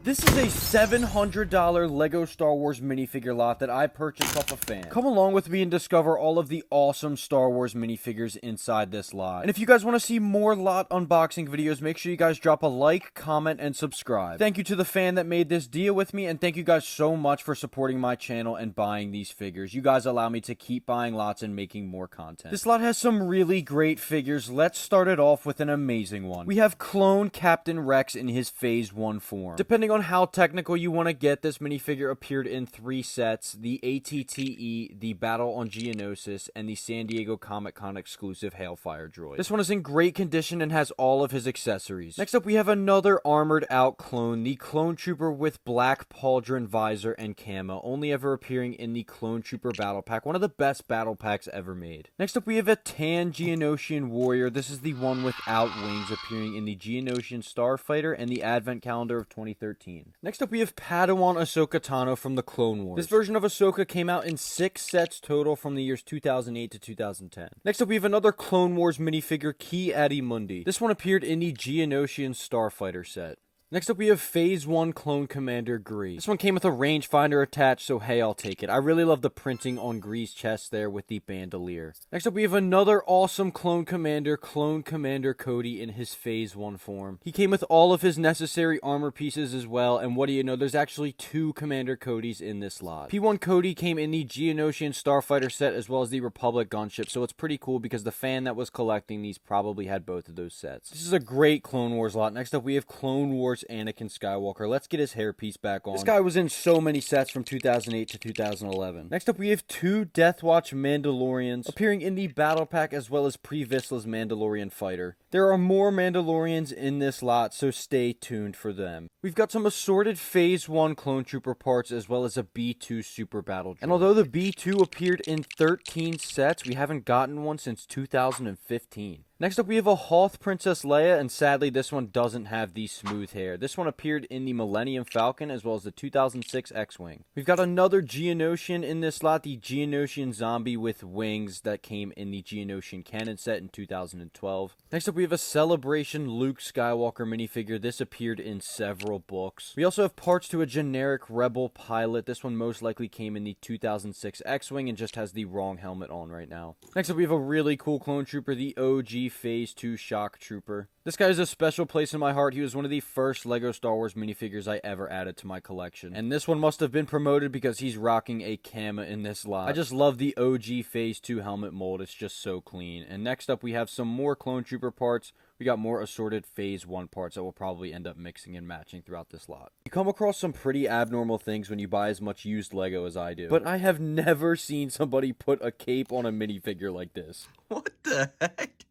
This is a $700 LEGO Star Wars minifigure lot that I purchased off a fan. Come along with me and discover all of the awesome Star Wars minifigures inside this lot. And if you guys want to see more lot unboxing videos, make sure you guys drop a like, comment, and subscribe. Thank you to the fan that made this deal with me, and thank you guys so much for supporting my channel and buying these figures. You guys allow me to keep buying lots and making more content. This lot has some really great figures. Let's start it off with an amazing one. We have clone Captain Rex in his Phase 1 form. Depending on how technical you want to get, this minifigure appeared in 3 sets: the ATTE, the Battle on Geonosis, and the San Diego Comic-Con exclusive Hailfire droid. This one is in great condition and has all of his accessories. Next up, we have another armored out clone, the Clone Trooper with black pauldron visor and camo, only ever appearing in the Clone Trooper battle pack, one of the best battle packs ever made. Next up, we have a tan Geonosian warrior. This is the one without wings, appearing in the Geonosian Starfighter and the Advent Calendar of 2013. Next up, we have Padawan Ahsoka Tano from the Clone Wars. This version of Ahsoka came out in 6 sets total from the years 2008 to 2010. Next up, we have another Clone Wars minifigure, Ki-Adi-Mundi. This one appeared in the Geonosian Starfighter set. Next up, we have Phase 1 Clone Commander Gree. This one came with a rangefinder attached, so hey, I'll take it. I really love the printing on Gree's chest there with the bandolier. Next up, we have another awesome Clone Commander Cody in his Phase 1 form. He came with all of his necessary armor pieces as well, and what do you know, there's actually 2 Commander Codys in this lot. P1 Cody came in the Geonosian Starfighter set as well as the Republic gunship, so it's pretty cool because the fan that was collecting these probably had both of those sets. This is a great Clone Wars lot. Next up, we have Clone Wars Anakin Skywalker. Let's get his hairpiece back on. This guy was in so many sets from 2008 to 2011. Next up, we have 2 Death Watch Mandalorians appearing in the battle pack as well as Pre-Vizsla's Mandalorian fighter. There are more Mandalorians in this lot, so stay tuned for them. We've got some assorted Phase 1 Clone Trooper parts as well as a B2 Super Battle droid. And although the B2 appeared in 13 sets, we haven't gotten one since 2015. Next up, we have a Hoth Princess Leia, and sadly, this one doesn't have the smooth hair. This one appeared in the Millennium Falcon, as well as the 2006 X-Wing. We've got another Geonosian in this lot, the Geonosian Zombie with wings that came in the Geonosian Canon set in 2012. Next up, we have a Celebration Luke Skywalker minifigure. This appeared in several books. We also have parts to a generic Rebel pilot. This one most likely came in the 2006 X-Wing and just has the wrong helmet on right now. Next up, we have a really cool clone trooper, the OG Phase 2 Shock Trooper. This guy has a special place in my heart. He was one of the first LEGO Star Wars minifigures I ever added to my collection. And this one must have been promoted because he's rocking a Kama in this lot. I just love the OG Phase 2 helmet mold. It's just so clean. And next up, we have some more Clone Trooper parts. We got more assorted Phase 1 parts that will probably end up mixing and matching throughout this lot. You come across some pretty abnormal things when you buy as much used LEGO as I do. But I have never seen somebody put a cape on a minifigure like this. What the heck?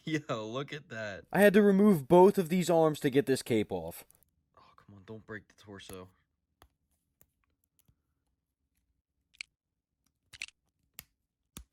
Yo, look at that. I had to remove both of these arms to get this cape off. Oh, come on, don't break the torso.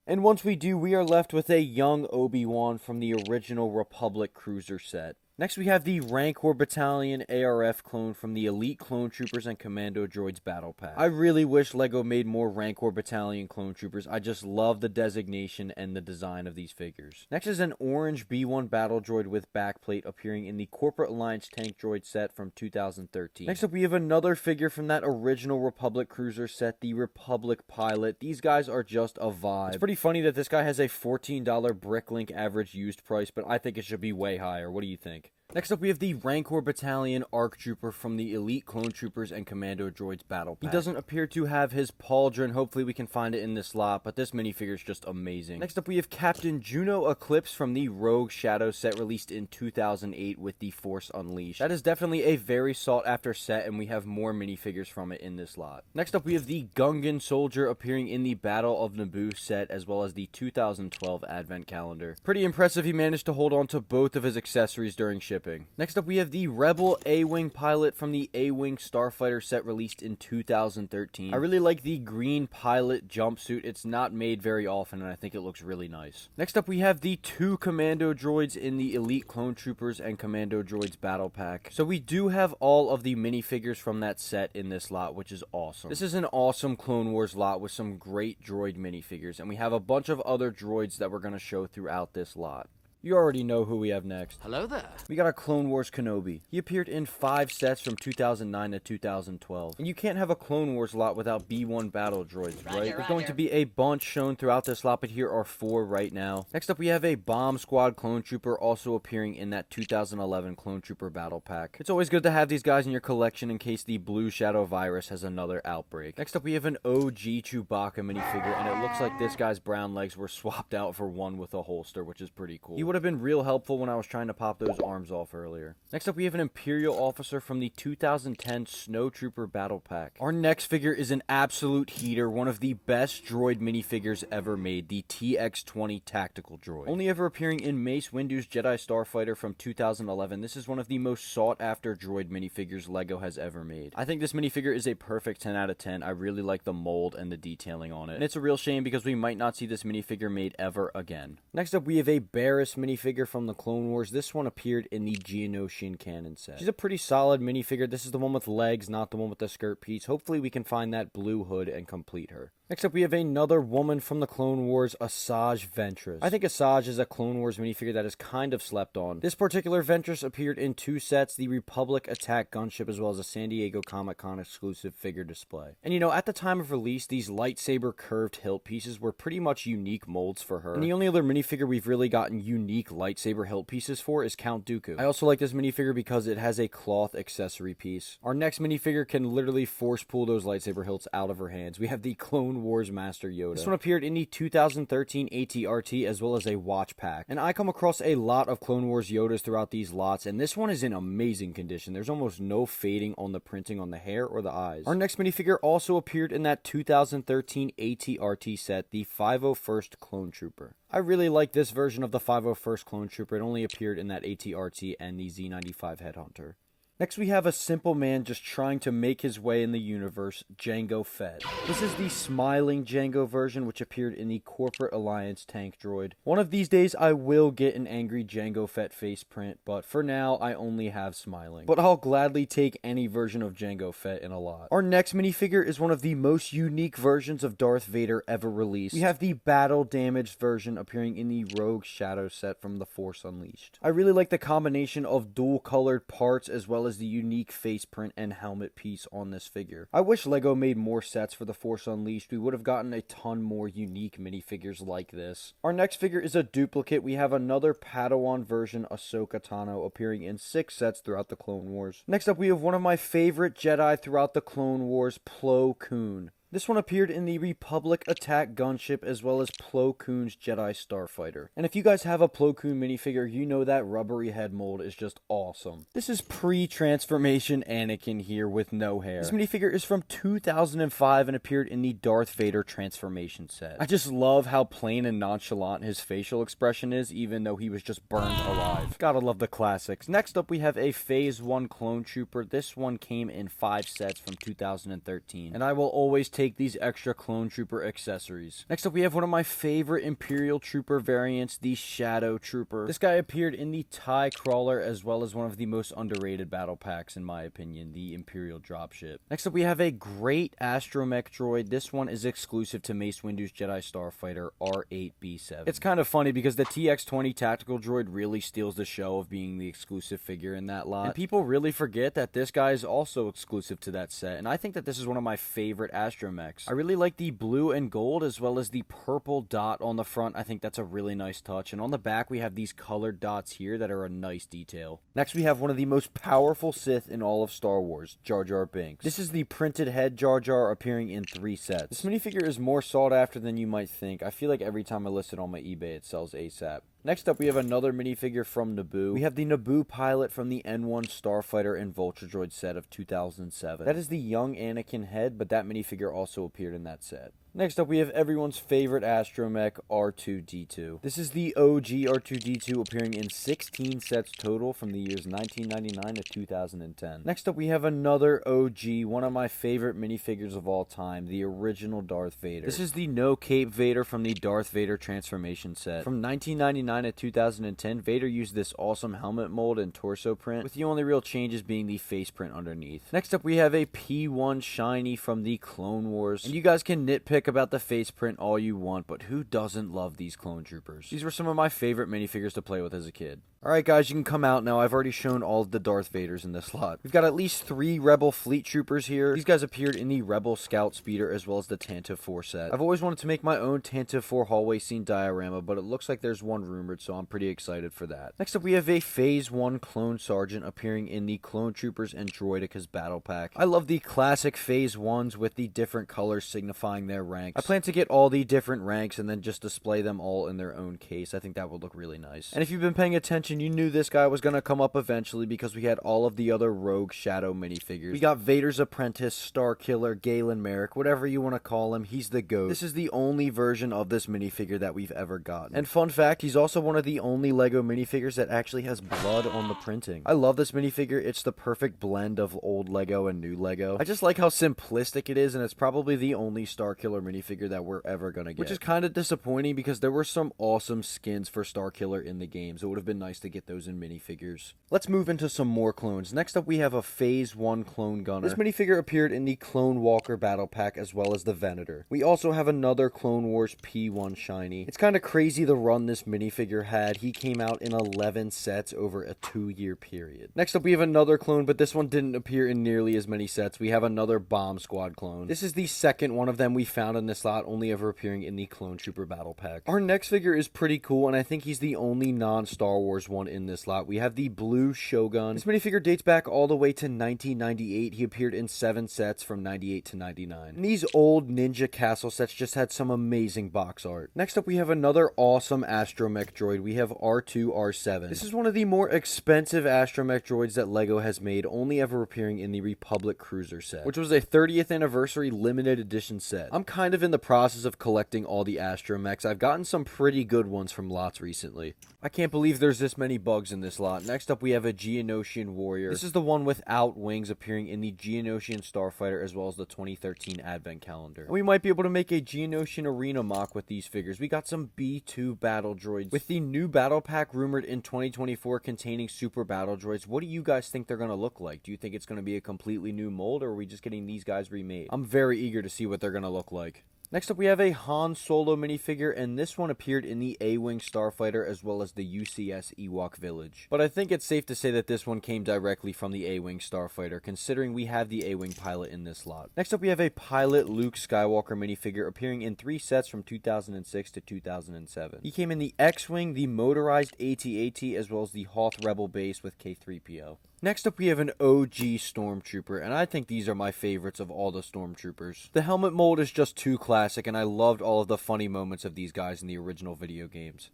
And once we do, we are left with a young Obi-Wan from the original Republic Cruiser set. Next, we have the Rancor Battalion ARF clone from the Elite Clone Troopers and Commando Droids Battle Pack. I really wish LEGO made more Rancor Battalion Clone Troopers. I just love the designation and the design of these figures. Next is an orange B1 Battle Droid with backplate appearing in the Corporate Alliance Tank Droid set from 2013. Next up, we have another figure from that original Republic Cruiser set, the Republic Pilot. These guys are just a vibe. It's pretty funny that this guy has a $14 Bricklink average used price, but I think it should be way higher. What do you think? Next up, we have the Rancor Battalion ARC Trooper from the Elite Clone Troopers and Commando Droids Battle Pack. He doesn't appear to have his pauldron. Hopefully we can find it in this lot, but this minifigure is just amazing. Next up, we have Captain Juno Eclipse from the Rogue Shadow set released in 2008 with the Force Unleashed. That is definitely a very sought after set, and we have more minifigures from it in this lot. Next up, we have the Gungan Soldier appearing in the Battle of Naboo set, as well as the 2012 Advent Calendar. Pretty impressive he managed to hold on to both of his accessories during shipping. shipping. Next up, we have the Rebel A-Wing pilot from the A-Wing Starfighter set released in 2013. I really like the green pilot jumpsuit. It's not made very often, and I think it looks really nice. Next up, we have the 2 commando droids in the Elite Clone Troopers and Commando Droids Battle Pack. So we do have all of the minifigures from that set in this lot, which is awesome. This is an awesome Clone Wars lot with some great droid minifigures, and we have a bunch of other droids that we're going to show throughout this lot. You already know who we have next. Hello there. We got a Clone Wars Kenobi. He appeared in 5 sets from 2009 to 2012. And you can't have a Clone Wars lot without B1 battle droids, right? There's going to be a bunch shown throughout this lot, but here are 4 right now. Next up, we have a Bomb Squad Clone Trooper also appearing in that 2011 Clone Trooper Battle Pack. It's always good to have these guys in your collection in case the Blue Shadow virus has another outbreak. Next up, we have an OG Chewbacca minifigure, and it looks like this guy's brown legs were swapped out for one with a holster, which is pretty cool. He would have been real helpful when I was trying to pop those arms off earlier. Next up, we have an Imperial officer from the 2010 Snow Trooper Battle Pack. Our next figure is an absolute heater, one of the best droid minifigures ever made, the TX-20 Tactical Droid. Only ever appearing in Mace Windu's Jedi Starfighter from 2011, this is one of the most sought-after droid minifigures LEGO has ever made. I think this minifigure is a perfect 10 out of 10. I really like the mold and the detailing on it. And it's a real shame because we might not see this minifigure made ever again. Next up, we have a Barriss minifigure from the Clone Wars. This one appeared in the Geonosian canon set. She's a pretty solid minifigure. This is the one with legs, not the one with the skirt piece. Hopefully we can find that blue hood and complete her. Next up, we have another woman from the Clone Wars, Asajj Ventress. I think Asajj is a Clone Wars minifigure that is kind of slept on. This particular Ventress appeared in 2 sets, the Republic Attack gunship, as well as a San Diego Comic-Con exclusive figure display. And you know, at the time of release, these lightsaber curved hilt pieces were pretty much unique molds for her. And the only other minifigure we've really gotten unique lightsaber hilt pieces for is Count Dooku. I also like this minifigure because it has a cloth accessory piece. Our next minifigure can literally force pull those lightsaber hilts out of her hands. We have the Clone Wars Master Yoda. This one appeared in the 2013 ATRT as well as a watch pack. And I come across a lot of Clone Wars Yodas throughout these lots, and this one is in amazing condition. There's almost no fading on the printing on the hair or the eyes. Our next minifigure also appeared in that 2013 ATRT set, the 501st Clone Trooper. I really like this version of the 501st Clone Trooper. It only appeared in that ATRT and the Z95 Headhunter. Next, we have a simple man just trying to make his way in the universe, Jango Fett. This is the smiling Jango version, which appeared in the Corporate Alliance tank droid. One of these days, I will get an angry Jango Fett face print, but for now, I only have smiling. But I'll gladly take any version of Jango Fett in a lot. Our next minifigure is one of the most unique versions of Darth Vader ever released. We have the battle-damaged version appearing in the Rogue Shadow set from The Force Unleashed. I really like the combination of dual-colored parts as well as the unique face print and helmet piece on this figure. I wish LEGO made more sets for The Force Unleashed. We would have gotten a ton more unique minifigures like this. Our next figure is a duplicate. We have another Padawan version, Ahsoka Tano, appearing in 6 sets throughout the Clone Wars. Next up, we have one of my favorite Jedi throughout the Clone Wars, Plo Koon. This one appeared in the Republic Attack gunship as well as Plo Koon's Jedi Starfighter. And if you guys have a Plo Koon minifigure, you know that rubbery head mold is just awesome. This is pre-transformation Anakin here with no hair. This minifigure is from 2005 and appeared in the Darth Vader transformation set. I just love how plain and nonchalant his facial expression is, even though he was just burned alive. Gotta love the classics. Next up, we have a Phase 1 Clone Trooper. This one came in 5 sets from 2013. And I will always take these extra Clone Trooper accessories. Next up, we have one of my favorite Imperial Trooper variants, the Shadow Trooper. This guy appeared in the TIE Crawler as well as one of the most underrated battle packs in my opinion, the Imperial Dropship. Next up, we have a great astromech droid. This one is exclusive to Mace Windu's Jedi Starfighter R8B7. It's kind of funny because the TX-20 Tactical Droid really steals the show of being the exclusive figure in that lot. And people really forget that this guy is also exclusive to that set, and I think that this is one of my favorite astromechs. I really like the blue and gold as well as the purple dot on the front. I think that's a really nice touch. And on the back, we have these colored dots here that are a nice detail. Next, we have one of the most powerful Sith in all of Star Wars, Jar Jar Binks. This is the printed head Jar Jar appearing in 3 sets. This minifigure is more sought after than you might think. I feel like every time I list it on my eBay, it sells ASAP. Next up, we have another minifigure from Naboo. We have the Naboo pilot from the N1 Starfighter and Vulture Droid set of 2007. That is the young Anakin head, but that minifigure also appeared in that set. Next up, we have everyone's favorite astromech, R2-D2. This is the OG R2-D2, appearing in 16 sets total from the years 1999 to 2010. Next up, we have another OG, one of my favorite minifigures of all time, the original Darth Vader. This is the No Cape Vader from the Darth Vader transformation set. From 1999 to 2010, Vader used this awesome helmet mold and torso print, with the only real changes being the face print underneath. Next up, we have a P1 Shiny from the Clone Wars. And you guys can nitpick about the face print all you want, but who doesn't love these clone troopers? These were some of my favorite minifigures to play with as a kid. Alright guys, you can come out now. I've already shown all of the Darth Vaders in this lot. We've got at least 3 Rebel Fleet Troopers here. These guys appeared in the Rebel Scout Speeder as well as the Tantive 4 set. I've always wanted to make my own Tantive 4 hallway scene diorama, but it looks like there's one rumored, so I'm pretty excited for that. Next up, we have a Phase 1 Clone Sergeant appearing in the Clone Troopers and Droidekas Battle Pack. I love the classic Phase 1s with the different colors signifying their ranks. I plan to get all the different ranks and then just display them all in their own case. I think that would look really nice. And if you've been paying attention, you knew this guy was going to come up eventually because we had all of the other Rogue Shadow minifigures. We got Vader's Apprentice, Starkiller, Galen Merrick, whatever you want to call him, he's the GOAT. This is the only version of this minifigure that we've ever gotten. And fun fact, he's also one of the only LEGO minifigures that actually has blood on the printing. I love this minifigure. It's the perfect blend of old LEGO and new LEGO. I just like how simplistic it is, and it's probably the only Starkiller minifigure that we're ever gonna get. Which is kind of disappointing because there were some awesome skins for Starkiller in the games. It would have been nice to get those in minifigures. Let's move into some more clones. Next up, we have a Phase 1 Clone Gunner. This minifigure appeared in the Clone Walker Battle Pack as well as the Venator. We also have another Clone Wars P1 Shiny. It's kind of crazy the run this minifigure had. He came out in 11 sets over a 2-year period. Next up, we have another clone, but this one didn't appear in nearly as many sets. We have another Bomb Squad clone. This is the second one of them we found in this lot, only ever appearing in the Clone Trooper Battle Pack. Our next figure is pretty cool, and I think he's the only non-Star Wars one in this lot. We have the Blue Shogun. This minifigure dates back all the way to 1998. He appeared in 7 sets from 98 to 99. And these old Ninja Castle sets just had some amazing box art. Next up, we have another awesome astromech droid. We have R2-R7. This is one of the more expensive astromech droids that LEGO has made, only ever appearing in the Republic Cruiser set, which was a 30th anniversary limited edition set. I'm kind of in the process of collecting all the astromechs. I've gotten some pretty good ones from lots recently. I can't believe there's this many bugs in this lot. Next up, we have a Geonosian Warrior. This is the one without wings, appearing in the Geonosian Starfighter as well as the 2013 Advent Calendar. And we might be able to make a Geonosian Arena mock with these figures. We got some B2 battle droids. With the new battle pack rumored in 2024 containing super battle droids, what do you guys think they're going to look like? Do you think it's going to be a completely new mold, or are we just getting these guys remade? I'm very eager to see what they're going to look like. Next up, we have a Han Solo minifigure, and this one appeared in the A-Wing Starfighter as well as the UCS Ewok Village. But I think it's safe to say that this one came directly from the A-Wing Starfighter, considering we have the A-Wing pilot in this lot. Next up, we have a Pilot Luke Skywalker minifigure appearing in 3 sets from 2006 to 2007. He came in the X-Wing, the motorized AT-AT, as well as the Hoth Rebel base with K-3PO. Next up, we have an OG Stormtrooper, and I think these are my favorites of all the Stormtroopers. The helmet mold is just too classic, and I loved all of the funny moments of these guys in the original video games.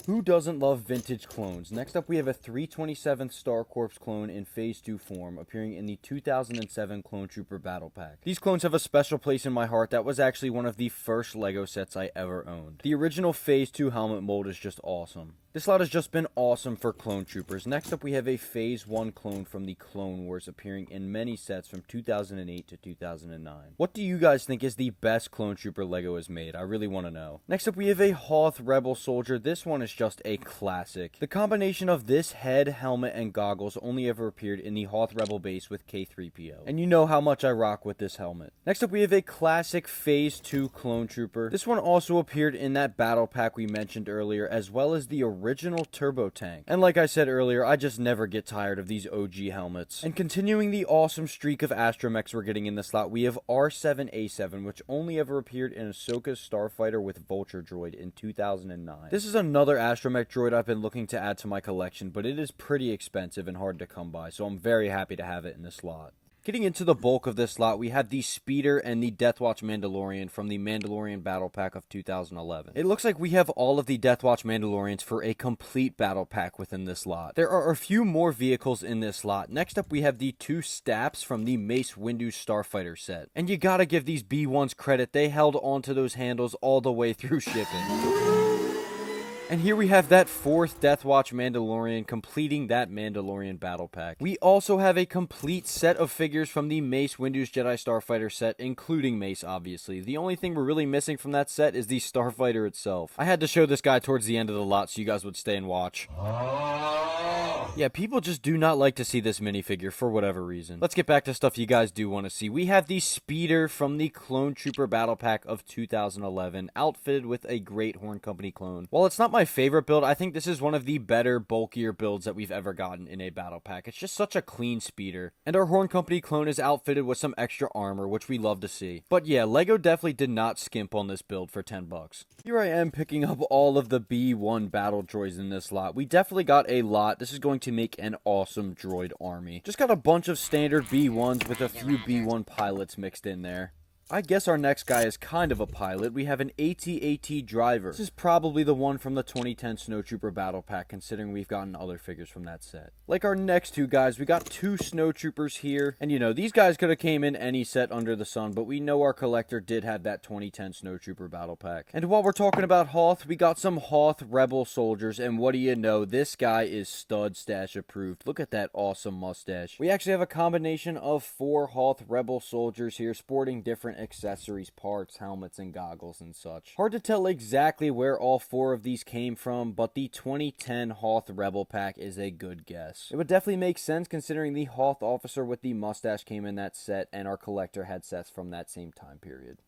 Who doesn't love vintage clones? Next up, we have a 327th Star Corps clone in Phase 2 form, appearing in the 2007 Clone Trooper Battle Pack. These clones have a special place in my heart. That was actually one of the first LEGO sets I ever owned. The original Phase 2 helmet mold is just awesome. This lot has just been awesome for Clone Troopers. Next up, we have a Phase 1 clone from the Clone Wars, appearing in many sets from 2008 to 2009. What do you guys think is the best Clone Trooper LEGO has made? I really want to know. Next up, we have a Hoth Rebel Soldier. This one is just a classic. The combination of this head, helmet, and goggles only ever appeared in the Hoth Rebel base with K-3PO. And you know how much I rock with this helmet. Next up, we have a classic Phase 2 Clone Trooper. This one also appeared in that battle pack we mentioned earlier, as well as the original Turbo Tank. And like I said earlier, I just never get tired of these OG helmets. And continuing the awesome streak of astromechs we're getting in this slot, we have R7A7, which only ever appeared in Ahsoka's Starfighter with Vulture Droid in 2009. This is another astromech droid I've been looking to add to my collection, but it is pretty expensive and hard to come by, so I'm very happy to have it in this slot. Getting into the bulk of this lot, we have the Speeder and the Deathwatch Mandalorian from the Mandalorian Battle Pack of 2011. It looks like we have all of the Deathwatch Mandalorians for a complete battle pack within this lot. There are a few more vehicles in this lot. Next up, we have the 2 Staps from the Mace Windu Starfighter set. And you gotta give these B1s credit, they held onto those handles all the way through shipping. And here we have that 4th Deathwatch Mandalorian completing that Mandalorian battle pack. We also have a complete set of figures from the Mace Windu's Jedi Starfighter set, including Mace, obviously. The only thing we're really missing from that set is the Starfighter itself. I had to show this guy towards the end of the lot so you guys would stay and watch. Yeah, people just do not like to see this minifigure for whatever reason. Let's get back to stuff you guys do want to see. We have the Speeder from the Clone Trooper Battle Pack of 2011, outfitted with a Great Horn Company clone. While it's not my favorite build, I think this is one of the better, bulkier builds that we've ever gotten in a battle pack. It's just such a clean Speeder. And our Horn Company clone is outfitted with some extra armor, which we love to see. But yeah, LEGO definitely did not skimp on this build for 10 bucks. Here I am picking up all of the B1 battle droids in this lot. We definitely got a lot. This is going to make an awesome droid army. Just got a bunch of standard B1s with a few B1 pilots mixed in there. I guess our next guy is kind of a pilot. We have an AT-AT driver. This is probably the one from the 2010 Snowtrooper Battle Pack, considering we've gotten other figures from that set. Like our next 2 guys, we got 2 Snowtroopers here. And you know, these guys could have came in any set under the sun, but we know our collector did have that 2010 Snowtrooper Battle Pack. And while we're talking about Hoth, we got some Hoth Rebel soldiers, and what do you know, this guy is stud stash approved. Look at that awesome mustache. We actually have a combination of 4 Hoth Rebel soldiers here, sporting different accessories, parts, helmets, and goggles and such. Hard to tell exactly where all 4 of these came from, but the 2010 Hoth Rebel Pack is a good guess. It would definitely make sense considering the Hoth officer with the mustache came in that set, and our collector had sets from that same time period.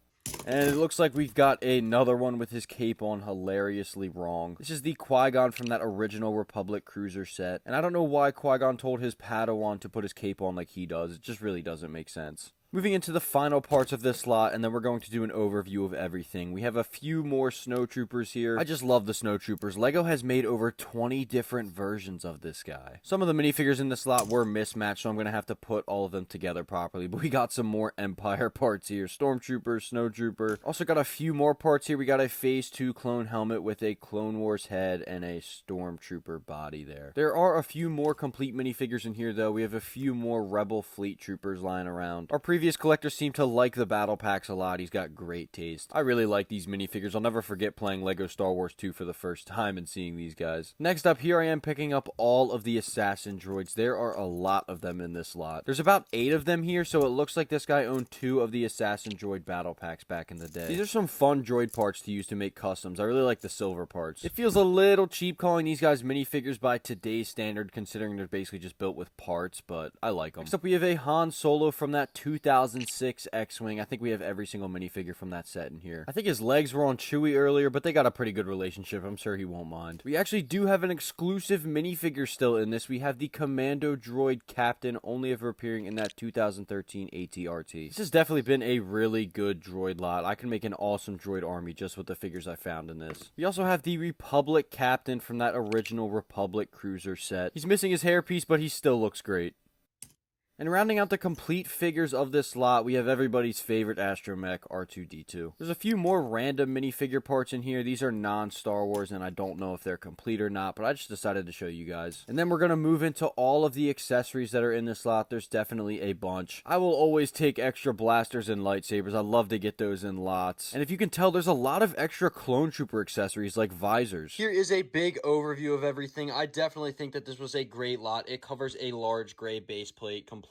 And it looks like we've got another one with his cape on hilariously wrong. This is the Qui-Gon from that original Republic Cruiser set. And I don't know why Qui-Gon told his Padawan to put his cape on like he does. It just really doesn't make sense. Moving into the final parts of this lot, and then we're going to do an overview of everything. We have a few more snowtroopers here. I just love the snowtroopers. LEGO has made over 20 different versions of this guy. Some of the minifigures in this lot were mismatched, so I'm going to have to put all of them together properly. But we got some more Empire parts here. Stormtrooper, Snowtrooper. Also got a few more parts here. We got a Phase 2 clone helmet with a Clone Wars head and a Stormtrooper body there. There are a few more complete minifigures in here, though. We have a few more Rebel Fleet Troopers lying around. Our previous collectors seem to like the battle packs a lot. He's got great taste. I really like these minifigures. I'll never forget playing LEGO Star Wars 2 for the first time and seeing these guys. Next up, here I am picking up all of the assassin droids. There are a lot of them in this lot. There's about 8 of them here, so it looks like this guy owned 2 of the assassin droid battle packs back in the day. These are some fun droid parts to use to make customs. I really like the silver parts. It feels a little cheap calling these guys minifigures by today's standard, considering they're basically just built with parts, but I like them. Next up, we have a Han Solo from that 2006 X-Wing. I think we have every single minifigure from that set in here. I think his legs were on Chewie earlier, but they got a pretty good relationship. I'm sure he won't mind. We actually do have an exclusive minifigure still in this. We have the Commando Droid Captain, only ever appearing in that 2013 AT-RT. This has definitely been a really good droid lot. I can make an awesome droid army just with the figures I found in this. We also have the Republic Captain from that original Republic Cruiser set. He's missing his hairpiece, but he still looks great. And rounding out the complete figures of this lot, we have everybody's favorite astromech, R2-D2. There's a few more random minifigure parts in here. These are non-Star Wars, and I don't know if they're complete or not, but I just decided to show you guys. And then we're going to move into all of the accessories that are in this lot. There's definitely a bunch. I will always take extra blasters and lightsabers. I love to get those in lots. And if you can tell, there's a lot of extra clone trooper accessories like visors. Here is a big overview of everything. I definitely think that this was a great lot. It covers a large gray base plate completely.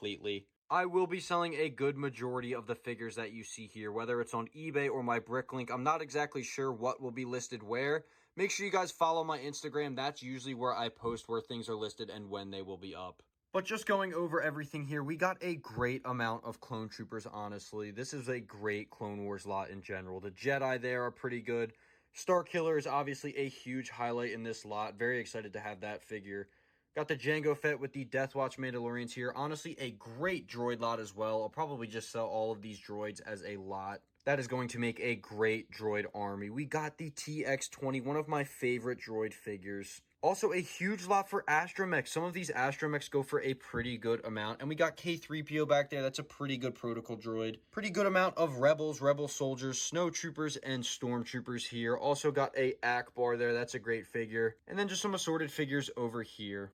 I will be selling a good majority of the figures that you see here, whether it's on eBay or my Bricklink. I'm not exactly sure what will be listed where. Make sure you guys follow my Instagram. That's usually where I post where things are listed and when they will be up. But just going over everything here, we got a great amount of clone troopers, honestly. This is a great Clone Wars lot in general. The Jedi there are pretty good. Starkiller is obviously a huge highlight in this lot. Very excited to have that figure. Got the Jango Fett with the Deathwatch Mandalorians here. Honestly, a great droid lot as well. I'll probably just sell all of these droids as a lot. That is going to make a great droid army. We got the TX-20, one of my favorite droid figures. Also, a huge lot for Astromechs. Some of these Astromechs go for a pretty good amount. And we got K3PO back there. That's a pretty good protocol droid. Pretty good amount of Rebels, Rebel Soldiers, Snow Troopers, and Stormtroopers here. Also got a Akbar there. That's a great figure. And then just some assorted figures over here.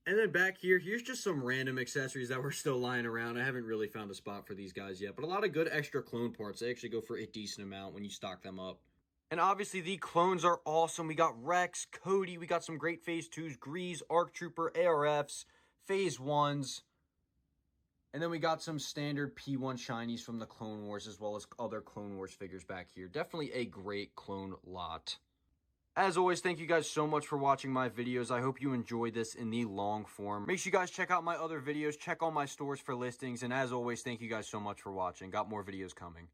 And then back here, here's just some random accessories that were still lying around. I haven't really found a spot for these guys yet. But a lot of good extra clone parts. They actually go for a decent amount when you stock them up. And obviously, the clones are awesome. We got Rex, Cody, we got some great Phase 2s, Grease, ARC Trooper, ARFs, Phase 1s. And then we got some standard P1 shinies from the Clone Wars, as well as other Clone Wars figures back here. Definitely a great clone lot. As always, thank you guys so much for watching my videos. I hope you enjoyed this in the long form. Make sure you guys check out my other videos. Check all my stores for listings. And as always, thank you guys so much for watching. Got more videos coming.